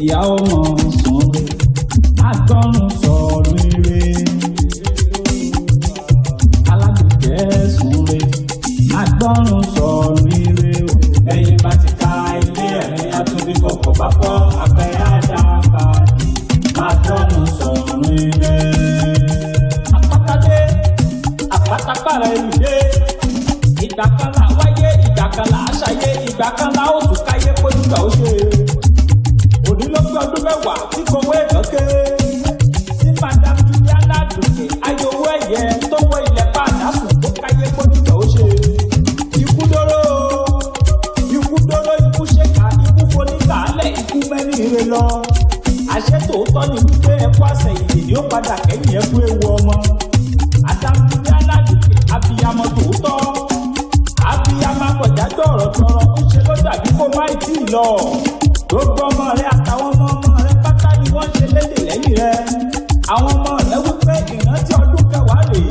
ìyá ọmọ sùnre agbọ́rùn sọ̀rọ̀ ire aládùúgbẹ́ sùnre agbọ́rùn sọ̀rọ̀ ire ẹ̀yin bá ti ka ilé ẹ̀mí àtúndì kọ̀kọ̀ bá fọ́ abẹ́ àdàbà agbọ́rùn sọ̀rọ̀ ire. àpáta dé àpáta pààrọ̀ ìlú dé ìgbà kan là wáyé ìgbà kan là àṣàyé ìgbà kan là ó tún káyé pójúgbà ó ṣe òní ló fi ọdún mẹ́wàá tí kò wé lọ́kẹ́ tí madam Juliana Aduke ayọ̀wò ẹ̀yẹ tó wọ ilẹ̀ pàdásùn tó káyé pójúgbà ó ṣe ikú dóró ikú ṣèkà ikú foníkàálẹ̀ ikú mẹ́rin ire lọ àṣẹ tòótọ́ ni wípé ẹkú àṣẹyìndì ni ó padà kẹ́yìn ẹkú ewu ọmọ madam Juliana Aduke abiyamọ tòótọ́ abiyamọ akọ̀já tọ̀rọ̀tọ̀rọ̀ ó ṣe ló dàbí kó má tí ì lọ gbogbo ọmọ rẹ àtàwọn ọmọ rẹ pátá ni wọ́n ṣe lédè lẹ́yìn rẹ àwọn ọmọ rẹ wípé ìrántí ọdún kẹwàá rèé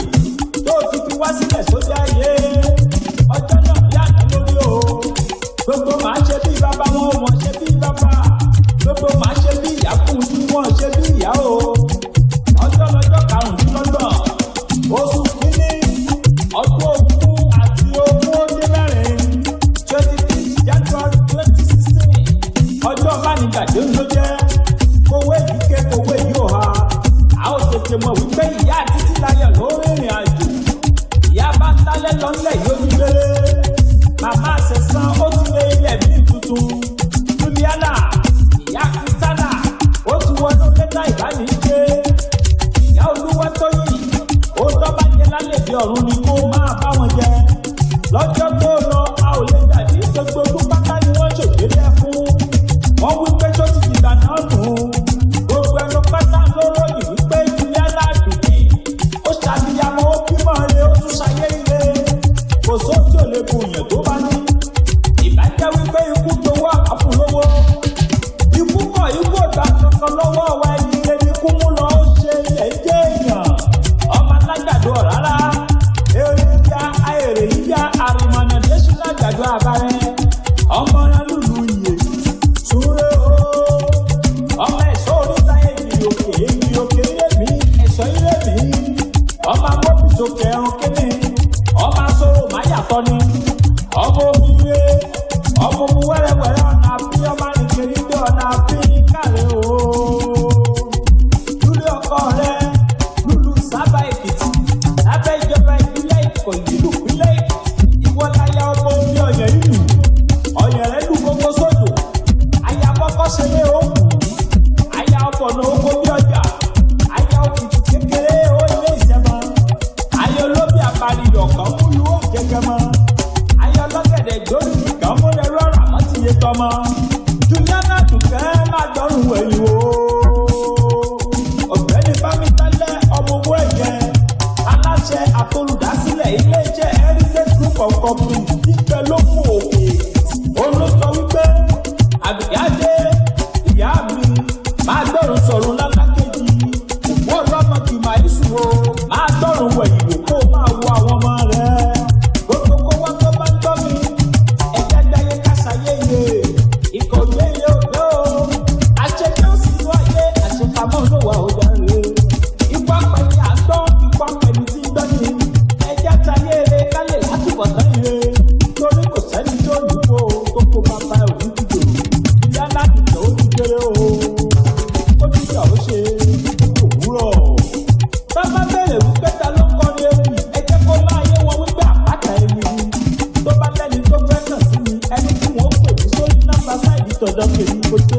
tó ti fi wá sílẹ̀ sójú ayé ọjọ́ náà bí àná lórí o gbogbo màá ṣe bí bàbá wọn ò mọ̀ ṣe bí bàbá gbogbo màá ṣe bí ìyá fún un wọn ṣe bí ìyá o ọjọ́ lọ́jọ́ karùndínlọ́gbọ̀n oṣù kínní ọdún ogún àti ogún ó dín mẹ́rin 23 January 2016 ọjọ́ bánigbàdé ló jẹ́ kówé yìí ké kówé yìí ò ha a ó tètè mọ̀ wípé ìyá títí láyọ̀ ló rìnrìn àjò ìyá bá ń lálẹ́ lọ́nlẹ̀ yóò ní gbélé màmá àṣẹ̀sán ó ti lé ilẹ̀ mí tuntun Juliana ìyá Kristana ó ti wọnú lẹ́tà ìbánijé ìyá Olúwatóyìn ó tọ́ bá jẹ lálẹ́ bí ọ̀run ni kó máa bá wọn jẹ lọ́jọ́ tó lọ a ò lè dàdí gbogbo ojú pátá ni wọ́n ṣògbélé fún wọ́n wí pé tó ti dìgbà náà nù gbogbo ẹnu pátá ló ròyìn wípé Juliana Aduke ó ṣàbíyamọ ó bímọ rẹ ó tún ṣayé ire kò sóhun tí ò lè bu yẹn tó bá ní ìbàjẹ́ wípé ikú tó wà àfúnlówó ikú kọ̀ ikú ọ̀gbà kankan lọ́wọ́ wa ẹni ilé ní kú mú lọ ó ṣe ilẹ̀ jẹ́ èèyàn ọmọ alágbàdo rárá èrè yíyá ayèrè yíyá àrùmọ̀nà dẹ́sùn lágbàdo àbárẹ́ ọmọ náà lùlù iye súré o ọmọ ẹ̀ṣọ́ oríta èyí òkè ilé mi ẹ̀ṣọ́ ilé mi ọmọ amóbìsókè ẹ̀rùn kíní ọmọ asọ́rọ̀ máyàtọ̀ ni ọmọ omire ọmọ omu wẹ́rẹ́wẹ́rẹ́ ọ̀nà àbí ọmọ àrìnkèrè dé ọ̀nà àbí kàrẹ́ o lúlé ọkọ rẹ lúlù sábà Èkìtì lábẹ́ ìjọba ìpínlẹ̀ Ìkòyí ìlú ìpínlẹ̀ Èkìtì ìwọ́láyà ọmọ omi ọ̀yẹ́ ìlú ọ̀yẹ́ rẹ̀ lù gbogbo sódò àyà kọ́kọ́ ṣe lé òkú àyà ọ̀pọ̀nà oko bí ọjà àyà òkìtì kékeré ó ilé ìjẹmọ àyà olóbì àparidọ̀ kan múlu ó jẹgẹmọ àyà ọlọ́gẹ̀dẹ̀ gbórí kan múlẹ̀ rọrùn àmọ́ ti yé tọmọ Juliana Aduke má dọ́rùn wẹ̀yìn o ọ̀gbẹ́ni Bámitálẹ́ ọmọ owó ẹ̀yẹ aláṣẹ àtolùdásílẹ̀ ilé-iṣẹ́ Heritage Group of Companies níbẹ̀ ló fún òkè olóòtú wípé àbíyáde ìyá mi máa dọ́rùn sọ̀rùn lálákejì òkú ọlọ́mọ kì máa ń sùn o máa dọ́rùn wẹ̀yìn wò kó máa wo àwọn ọmọ rẹ̀ gbogbo kó wá tó bá ń tọ́ mi ẹ̀jẹ̀ dáyé káṣáyé iye ikọ̀ òye iye òde o àṣekẹ́ òsì inú ayé àṣepamọ́ ló wà ó dáre ikú apẹ̀yìn àtọ́ ikú apẹ̀yìn tí ń dọ́ni ẹ̀jẹ̀ táyé eré kálẹ̀ látúbọ̀ tán ire torí kò sẹ́ni tó yípo tó kó bàbá ẹ̀ òní dìbò Juliana Aduke ó ti kéré o ó ti gbà ó ṣe òwúrọ̀ bàbá bẹ̀rẹ̀ wípé ta ló kọrin ewì ẹ jẹ́ kó láàyè wọn wípé àpáta ẹni ni tó bá lẹ́ni tó fẹ́ kàn sí mi ẹni tí wọ́n pè mí sórí nọ́mbà sáìdì tọ̀dọ̀ kèmí kò ṣe